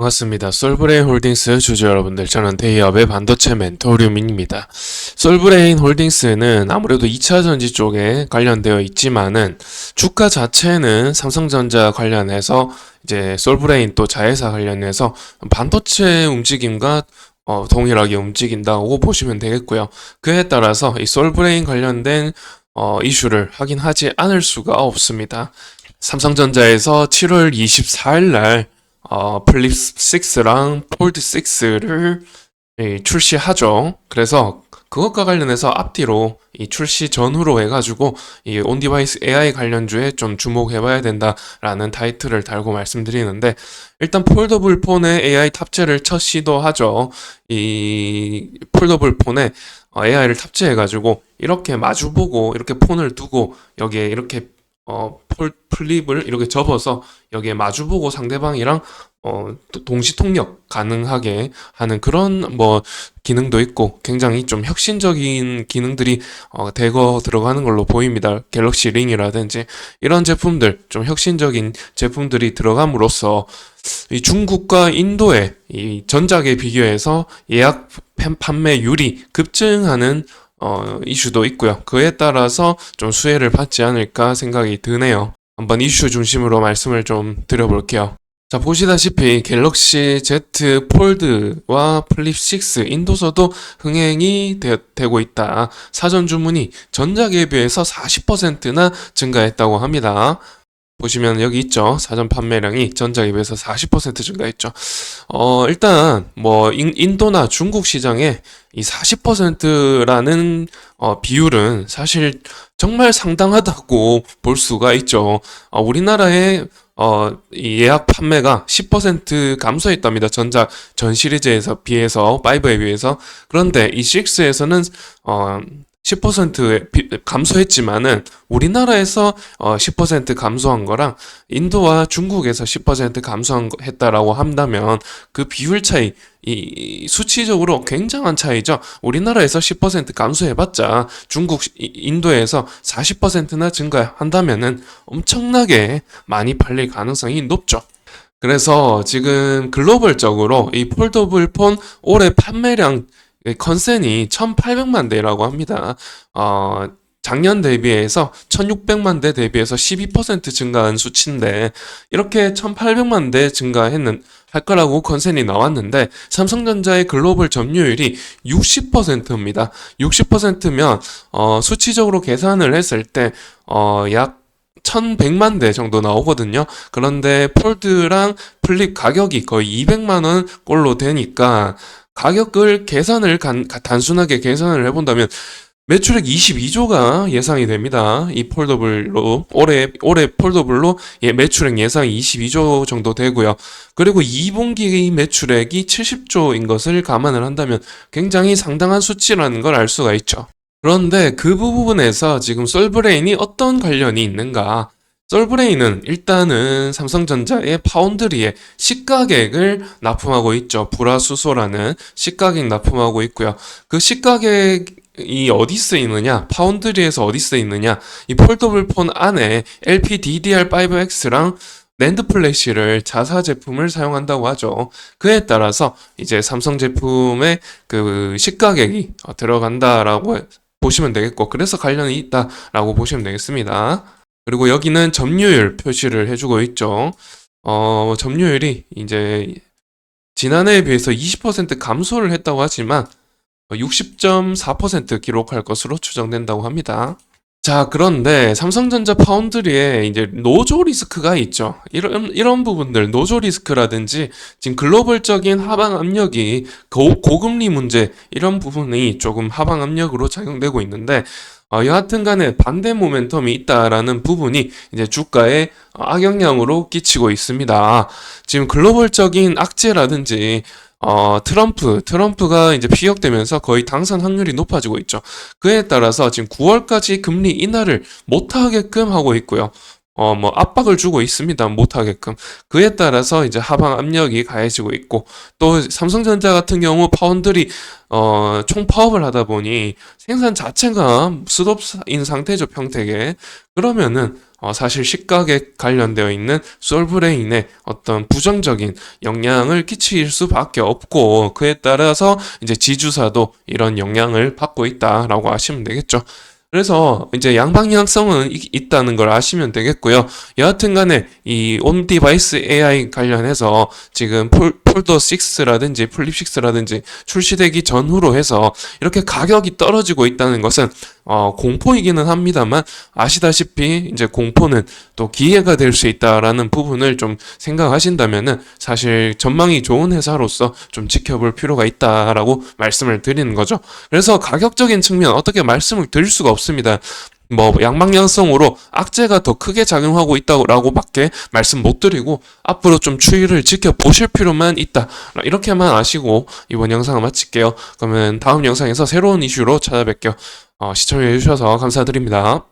반갑습니다. 솔브레인 홀딩스 주주 여러분들, 저는 대기업의 반도체 멘토류민입니다. 솔브레인 홀딩스는 아무래도 2차전지 쪽에 관련되어 있지만은 주가 자체는 삼성전자 관련해서 이제 솔브레인 또 자회사 관련해서 반도체 움직임과 동일하게 움직인다고 보시면 되겠고요. 그에 따라서 이 솔브레인 관련된 이슈를 확인하지 않을 수가 없습니다. 삼성전자에서 7월 24일 날 플립 6랑 폴드 6를 출시하죠. 그래서 그것과 관련해서 앞뒤로 이 출시 전후로 해가지고 이 온디바이스 AI 관련주에 좀 주목해봐야 된다라는 타이틀을 달고 말씀드리는데, 일단 폴더블 폰에 AI 탑재를 첫 시도하죠. 이 폴더블 폰에 AI를 탑재해가지고 이렇게 마주보고 이렇게 폰을 두고 여기에 이렇게 플립을 이렇게 접어서 여기에 마주보고 상대방이랑 동시 통역 가능하게 하는 그런 기능도 있고, 굉장히 좀 혁신적인 기능들이 대거 들어가는 걸로 보입니다. 갤럭시 링이라든지 이런 제품들, 좀 혁신적인 제품들이 들어감으로써 이 중국과 인도의 이 전작에 비교해서 예약 판매율이 급증하는 이슈도 있고요. 그에 따라서 좀 수혜를 받지 않을까 생각이 드네요. 한번 이슈 중심으로 말씀을 좀 드려볼게요. 자, 보시다시피 갤럭시 Z 폴드와 플립 6 인도서도 흥행이 되고 있다. 사전 주문이 전작에 비해서 40%나 증가했다고 합니다. 보시면 여기 있죠. 사전 판매량이 전작에 비해서 40% 증가했죠. 일단 인도나 중국 시장에 이 40%라는 비율은 사실 정말 상당하다고 볼 수가 있죠. 우리나라의 이 예약 판매가 10% 감소했답니다. 전 시리즈에서 비해서 5에 비해서. 그런데 이 6에서는 10% 감소했지만은 우리나라에서 10% 감소한 거랑 인도와 중국에서 10% 감소했다라고 한다면 그 비율 차이, 이 수치적으로 굉장한 차이죠. 우리나라에서 10% 감소해봤자 인도에서 40%나 증가한다면은 엄청나게 많이 팔릴 가능성이 높죠. 그래서 지금 글로벌적으로 이 폴더블 폰 올해 판매량 컨센이 1800만 대라고 합니다. 작년 대비해서 1600만 대 대비해서 12% 증가한 수치인데, 이렇게 1800만 대 할 거라고 컨센이 나왔는데, 삼성전자의 글로벌 점유율이 60%입니다. 60%면 수치적으로 계산을 했을 때 약 1100만 대 정도 나오거든요. 그런데 폴드랑 플립 가격이 거의 200만 원 꼴로 되니까, 가격을 단순하게 계산을 해본다면 매출액 22조가 예상이 됩니다. 이 폴더블로 올해 폴더블로 매출액 예상이 22조 정도 되고요. 그리고 2분기 매출액이 70조인 것을 감안을 한다면 굉장히 상당한 수치라는 걸 알 수가 있죠. 그런데 그 부분에서 지금 솔브레인이 어떤 관련이 있는가? 솔브레인은 일단은 삼성전자의 파운드리에 시가객을 납품하고 있죠. 불화수소라는 시가객 납품하고 있고요. 그 시가객이 어디 쓰이느냐? 파운드리에서 어디 쓰이느냐? 이 폴더블 폰 안에 LPDDR5X랑 낸드 플래시를 자사 제품을 사용한다고 하죠. 그에 따라서 이제 삼성 제품의 그 시가객이 들어간다라고 보시면 되겠고, 그래서 관련이 있다라고 보시면 되겠습니다. 그리고 여기는 점유율 표시를 해주고 있죠. 점유율이 이제 지난해에 비해서 20% 감소를 했다고 하지만 60.4% 기록할 것으로 추정된다고 합니다. 자, 그런데 삼성전자 파운드리에 이제 노조 리스크가 있죠. 이런 부분들, 노조 리스크라든지 지금 글로벌적인 하방 압력이 고금리 문제, 이런 부분이 조금 하방 압력으로 작용되고 있는데, 여하튼 간에 반대 모멘텀이 있다라는 부분이 이제 주가에 악영향으로 끼치고 있습니다. 지금 글로벌적인 악재라든지 트럼프가 이제 피격되면서 거의 당선 확률이 높아지고 있죠. 그에 따라서 지금 9월까지 금리 인하를 못하게끔 하고 있고요. 압박을 주고 있습니다. 못하게끔. 그에 따라서 이제 하방 압력이 가해지고 있고, 또 삼성전자 같은 경우 파운드리, 총파업을 하다 보니 생산 자체가 스톱인 상태죠, 평택에. 그러면은, 사실 시각에 관련되어 있는 솔브레인에 어떤 부정적인 영향을 끼칠 수밖에 없고, 그에 따라서 이제 지주사도 이런 영향을 받고 있다라고 아시면 되겠죠. 그래서 이제 양방향성은 있다는 걸 아시면 되겠고요. 여하튼 간에 이 온디바이스 AI 관련해서 지금 폴더 6라든지 플립 6라든지 출시되기 전후로 해서 이렇게 가격이 떨어지고 있다는 것은 공포이기는 합니다만, 아시다시피 이제 공포는 또 기회가 될 수 있다라는 부분을 좀 생각하신다면은 사실 전망이 좋은 회사로서 좀 지켜볼 필요가 있다라고 말씀을 드리는 거죠. 그래서 가격적인 측면 어떻게 말씀을 드릴 수가 없습니다. 뭐 양방향성으로 악재가 더 크게 작용하고 있다고밖에 말씀 못 드리고, 앞으로 좀 추이를 지켜보실 필요만 있다, 이렇게만 아시고 이번 영상을 마칠게요. 그러면 다음 영상에서 새로운 이슈로 찾아뵐게요. 시청해주셔서 감사드립니다.